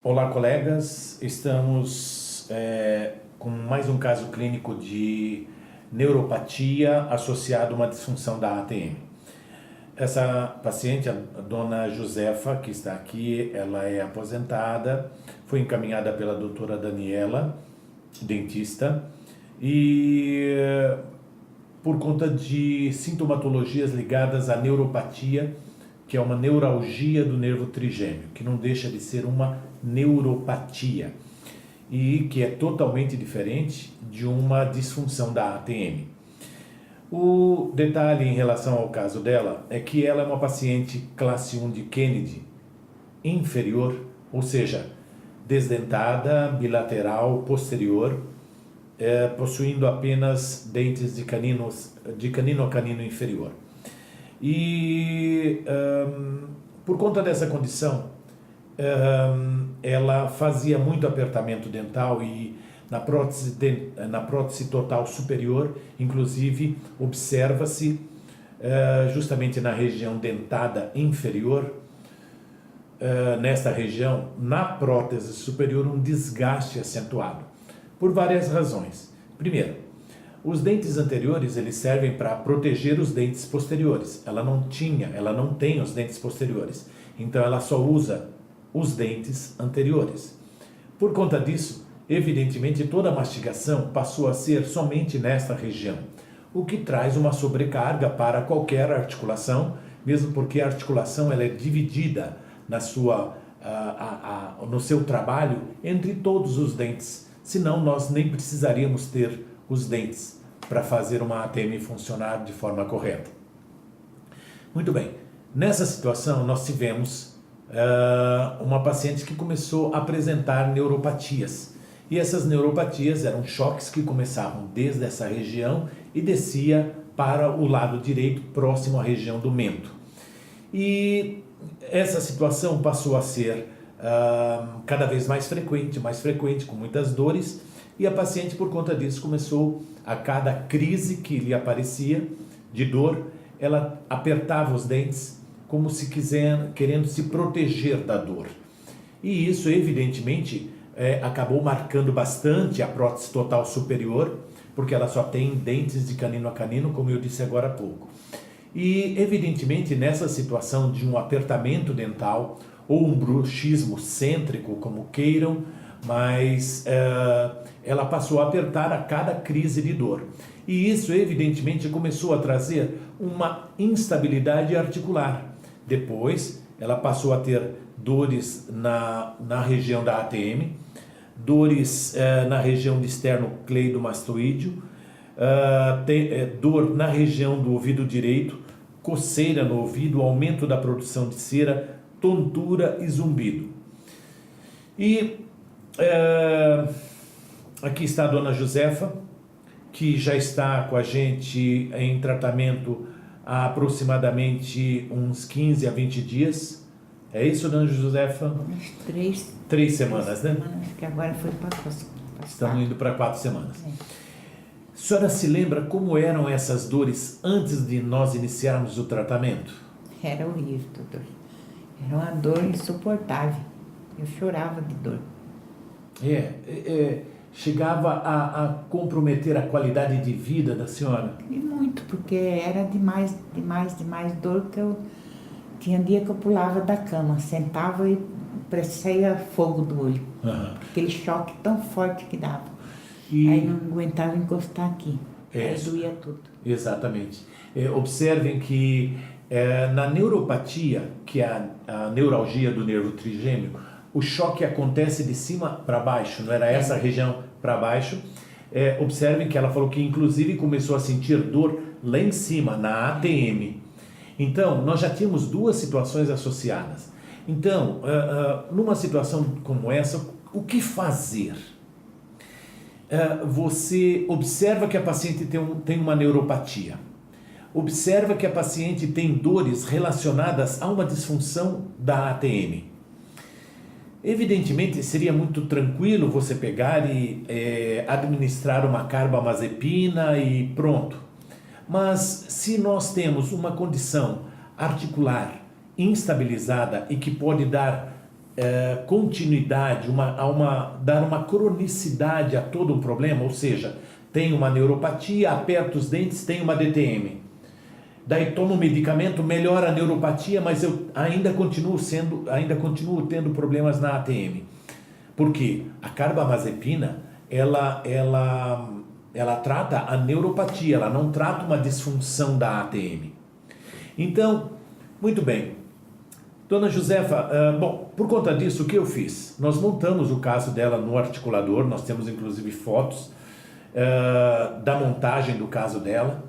Olá, colegas. Estamos com mais um caso clínico de neuropatia associado a uma disfunção da ATM. Essa paciente, a dona Josefa, que está aqui, ela é aposentada, foi encaminhada pela doutora Daniela, dentista, e por conta de sintomatologias ligadas à neuropatia, que é uma neuralgia do nervo trigêmeo, que não deixa de ser uma neuropatia e que é totalmente diferente de uma disfunção da ATM. O detalhe em relação ao caso dela é que ela é uma paciente classe 1 de Kennedy inferior, ou seja, desdentada, bilateral, posterior, possuindo apenas dentes de canino a canino inferior. E por conta dessa condição, ela fazia muito apertamento dental e na prótese total superior, inclusive, observa-se justamente na região dentada inferior, nesta região, na prótese superior, um desgaste acentuado, por várias razões. Primeiro, os dentes anteriores, eles servem para proteger os dentes posteriores. Ela não tem os dentes posteriores. Então, ela só usa os dentes anteriores. Por conta disso, evidentemente, toda a mastigação passou a ser somente nesta região, o que traz uma sobrecarga para qualquer articulação, mesmo porque a articulação ela é dividida no seu trabalho entre todos os dentes. Senão, nós nem precisaríamos ter os dentes para fazer uma ATM funcionar de forma correta. Muito bem, nessa situação nós tivemos uma paciente que começou a apresentar neuropatias. E essas neuropatias eram choques que começavam desde essa região e descia para o lado direito, próximo à região do mento. E essa situação passou a ser cada vez mais frequente, com muitas dores, e a paciente, por conta disso, começou, a cada crise que lhe aparecia de dor, ela apertava os dentes como se querendo se proteger da dor. E isso, evidentemente, acabou marcando bastante a prótese total superior, porque ela só tem dentes de canino a canino, como eu disse agora há pouco. E, evidentemente, nessa situação de um apertamento dental ou um bruxismo cêntrico, como queiram, mas ela passou a apertar a cada crise de dor. E isso, evidentemente, começou a trazer uma instabilidade articular. Depois, ela passou a ter dores na região da ATM, dores na região do esternocleidomastoideo, dor na região do ouvido direito, coceira no ouvido, aumento da produção de cera, tontura e zumbido. E aqui está a dona Josefa, que já está com a gente em tratamento há aproximadamente uns 15 a 20 dias. É isso, dona Josefa? Três semanas, né? Que agora foi para Estamos indo para 4 semanas. A senhora se lembra como eram essas dores antes de nós iniciarmos o tratamento? Era horrível, doutor. Era uma dor insuportável. Eu chorava de dor. Chegava a comprometer a qualidade de vida da senhora? E muito, porque era demais dor que eu... Tinha dia que eu pulava da cama, sentava e parecia fogo do olho. Uhum. Aquele choque tão forte que dava. E... Aí não aguentava encostar aqui. Aí doía tudo. Exatamente. Observem que na neuropatia, que é a neuralgia do nervo trigêmeo, o choque acontece de cima para baixo, não era essa região para baixo. Observem que ela falou que inclusive começou a sentir dor lá em cima, na ATM. Então, nós já tínhamos duas situações associadas. Então, numa situação como essa, o que fazer? Você observa que a paciente tem uma neuropatia. Observa que a paciente tem dores relacionadas a uma disfunção da ATM. Evidentemente, seria muito tranquilo você pegar e administrar uma carbamazepina e pronto. Mas se nós temos uma condição articular instabilizada e que pode dar continuidade, dar uma cronicidade a todo um problema, ou seja, tem uma neuropatia, aperta os dentes, tem uma DTM. Daí tomo um medicamento, melhora a neuropatia, mas eu ainda continuo tendo problemas na ATM. Por quê? A carbamazepina, ela trata a neuropatia, ela não trata uma disfunção da ATM. Então, muito bem. Dona Josefa, por conta disso, o que eu fiz? Nós montamos o caso dela no articulador, nós temos inclusive fotos da montagem do caso dela.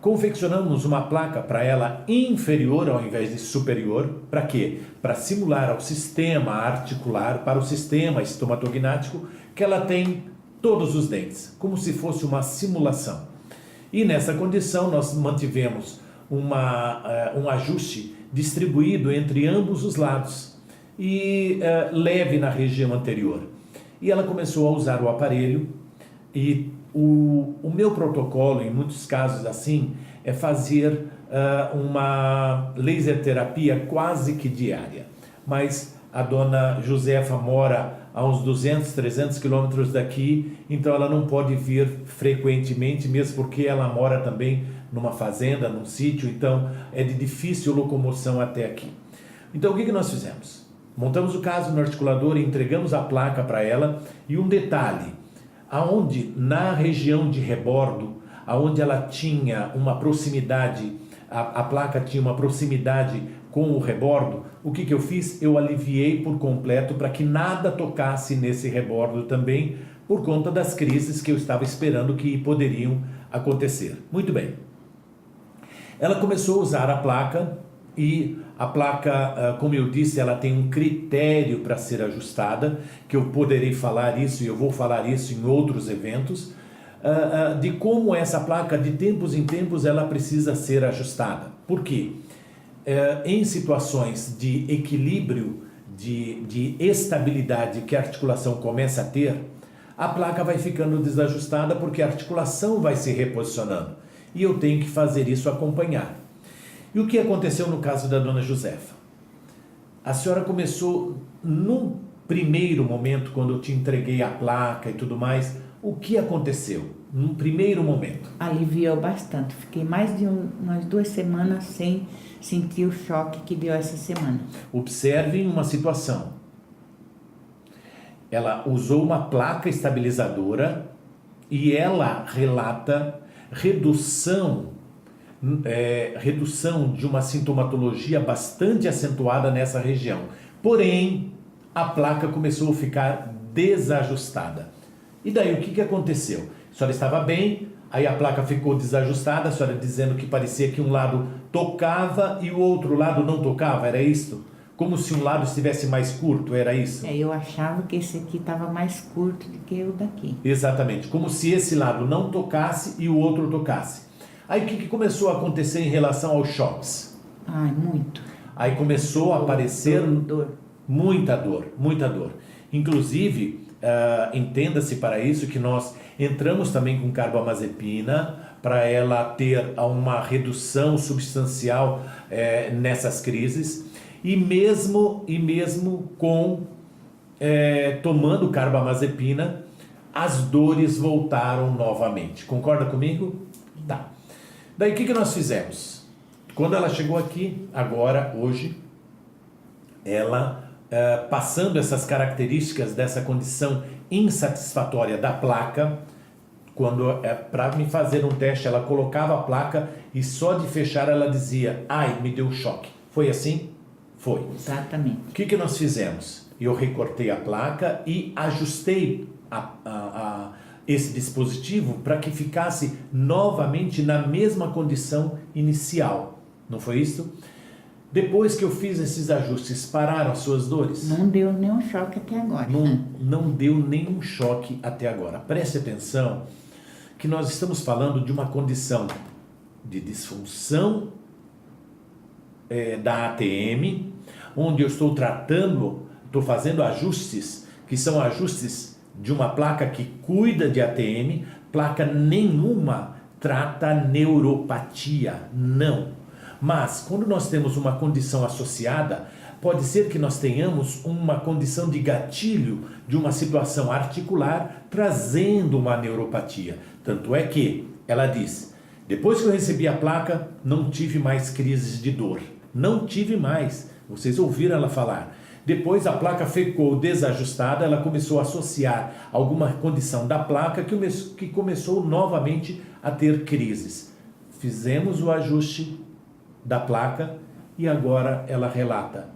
Confeccionamos uma placa para ela inferior ao invés de superior. Para quê? Para simular ao sistema articular, para o sistema estomatognático, que ela tem todos os dentes, como se fosse uma simulação. E nessa condição nós mantivemos um ajuste distribuído entre ambos os lados e leve na região anterior. E ela começou a usar o aparelho e o meu protocolo, em muitos casos assim, é fazer uma laser terapia quase que diária. Mas a dona Josefa mora a uns 200, 300 quilômetros daqui, então ela não pode vir frequentemente, mesmo porque ela mora também numa fazenda, num sítio, então é de difícil locomoção até aqui. Então o que nós fizemos? Montamos o caso no articulador, entregamos a placa para ela e um detalhe, aonde na região de rebordo, aonde ela tinha uma proximidade, a placa tinha uma proximidade com o rebordo, o que eu fiz? Eu aliviei por completo para que nada tocasse nesse rebordo também, por conta das crises que eu estava esperando que poderiam acontecer. Muito bem. Ela começou a usar a placa e a placa, como eu disse, ela tem um critério para ser ajustada, que eu poderei falar isso e eu vou falar isso em outros eventos, de como essa placa, de tempos em tempos, ela precisa ser ajustada. Por quê? Em situações de equilíbrio, de estabilidade que a articulação começa a ter, a placa vai ficando desajustada porque a articulação vai se reposicionando. E eu tenho que fazer isso acompanhar. E o que aconteceu no caso da dona Josefa? A senhora começou, num primeiro momento, quando eu te entreguei a placa e tudo mais, o que aconteceu? Num primeiro momento? Aliviou bastante. Fiquei mais de umas 2 semanas sem sentir o choque que deu essa semana. Observem uma situação. Ela usou uma placa estabilizadora e ela relata redução de uma sintomatologia bastante acentuada nessa região. Porém, a placa começou a ficar desajustada. E daí o que aconteceu? A senhora estava bem, aí a placa ficou desajustada, a senhora dizendo que parecia que um lado tocava e o outro lado não tocava, era isso? Como se um lado estivesse mais curto, era isso? Eu achava que esse aqui estava mais curto do que o daqui. Exatamente, como se esse lado não tocasse e o outro tocasse. Aí o que começou a acontecer em relação aos choques? Ai, muito. Aí começou a aparecer dor. Muita dor. Inclusive, entenda-se para isso que nós entramos também com carbamazepina para ela ter uma redução substancial nessas crises. E mesmo com tomando carbamazepina, as dores voltaram novamente. Concorda comigo? Tá. Daí o que nós fizemos? Quando ela chegou aqui, agora, hoje, ela, passando essas características dessa condição insatisfatória da placa, quando para me fazer um teste, ela colocava a placa e só de fechar ela dizia, ai, me deu choque. Foi assim? Foi. Exatamente. O que nós fizemos? Eu recortei a placa e ajustei esse dispositivo para que ficasse novamente na mesma condição inicial. Não foi isso? Depois que eu fiz esses ajustes, pararam as suas dores? Não deu nenhum choque até agora. Não deu nenhum choque até agora. Preste atenção que nós estamos falando de uma condição de disfunção da ATM, onde eu estou fazendo ajustes, que são ajustes de uma placa que cuida de ATM, placa nenhuma trata neuropatia, não. Mas, quando nós temos uma condição associada, pode ser que nós tenhamos uma condição de gatilho de uma situação articular trazendo uma neuropatia. Tanto é que ela diz: depois que eu recebi a placa, não tive mais crises de dor. Não tive mais. Vocês ouviram ela falar. Depois a placa ficou desajustada, ela começou a associar alguma condição da placa que começou novamente a ter crises. Fizemos o ajuste da placa e agora ela relata: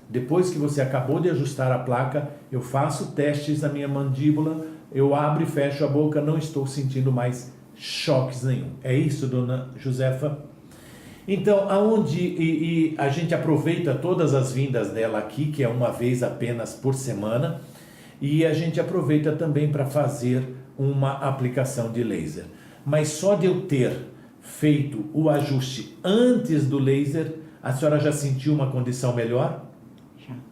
depois que você acabou de ajustar a placa, eu faço testes na minha mandíbula, eu abro e fecho a boca, não estou sentindo mais choques nenhum. É isso, dona Josefa? Então, aonde a gente aproveita todas as vindas dela aqui, que é uma vez apenas por semana, e a gente aproveita também para fazer uma aplicação de laser. Mas só de eu ter feito o ajuste antes do laser, a senhora já sentiu uma condição melhor?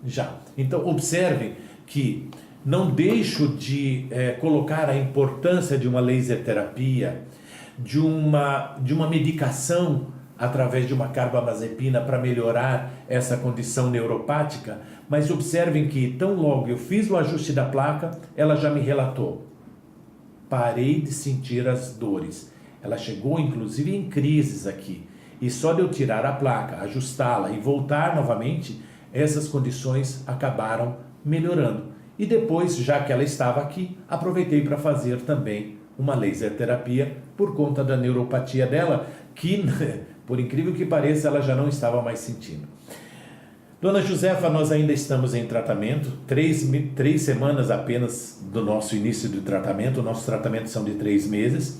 Já. Então, observem que não deixo de colocar a importância de uma laser terapia, de uma medicação através de uma carbamazepina para melhorar essa condição neuropática, mas observem que tão logo eu fiz o ajuste da placa, ela já me relatou: parei de sentir as dores. Ela chegou inclusive em crises aqui, e só de eu tirar a placa, ajustá-la e voltar novamente, essas condições acabaram melhorando. E depois, já que ela estava aqui, aproveitei para fazer também uma laser terapia por conta da neuropatia dela, que, por incrível que pareça, ela já não estava mais sentindo. Dona Josefa, nós ainda estamos em tratamento, 3 semanas apenas do nosso início do tratamento. Nossos tratamentos são de 3 meses.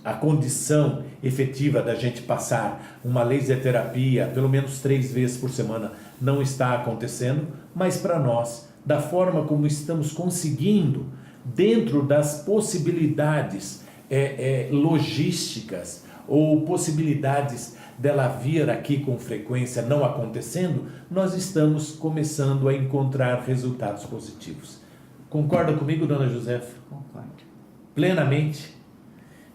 A condição efetiva da gente passar uma laser terapia pelo menos 3 vezes por semana não está acontecendo, mas para nós, da forma como estamos conseguindo, dentro das possibilidades logísticas ou possibilidades dela vir aqui com frequência não acontecendo, nós estamos começando a encontrar resultados positivos. Concorda comigo, dona Josefa? Concordo. Plenamente?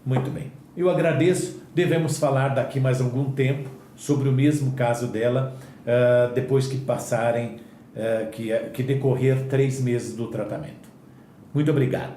Muito bem. Eu agradeço. Devemos falar daqui mais algum tempo sobre o mesmo caso dela, depois que passarem, que decorrer 3 meses do tratamento. Muito obrigado.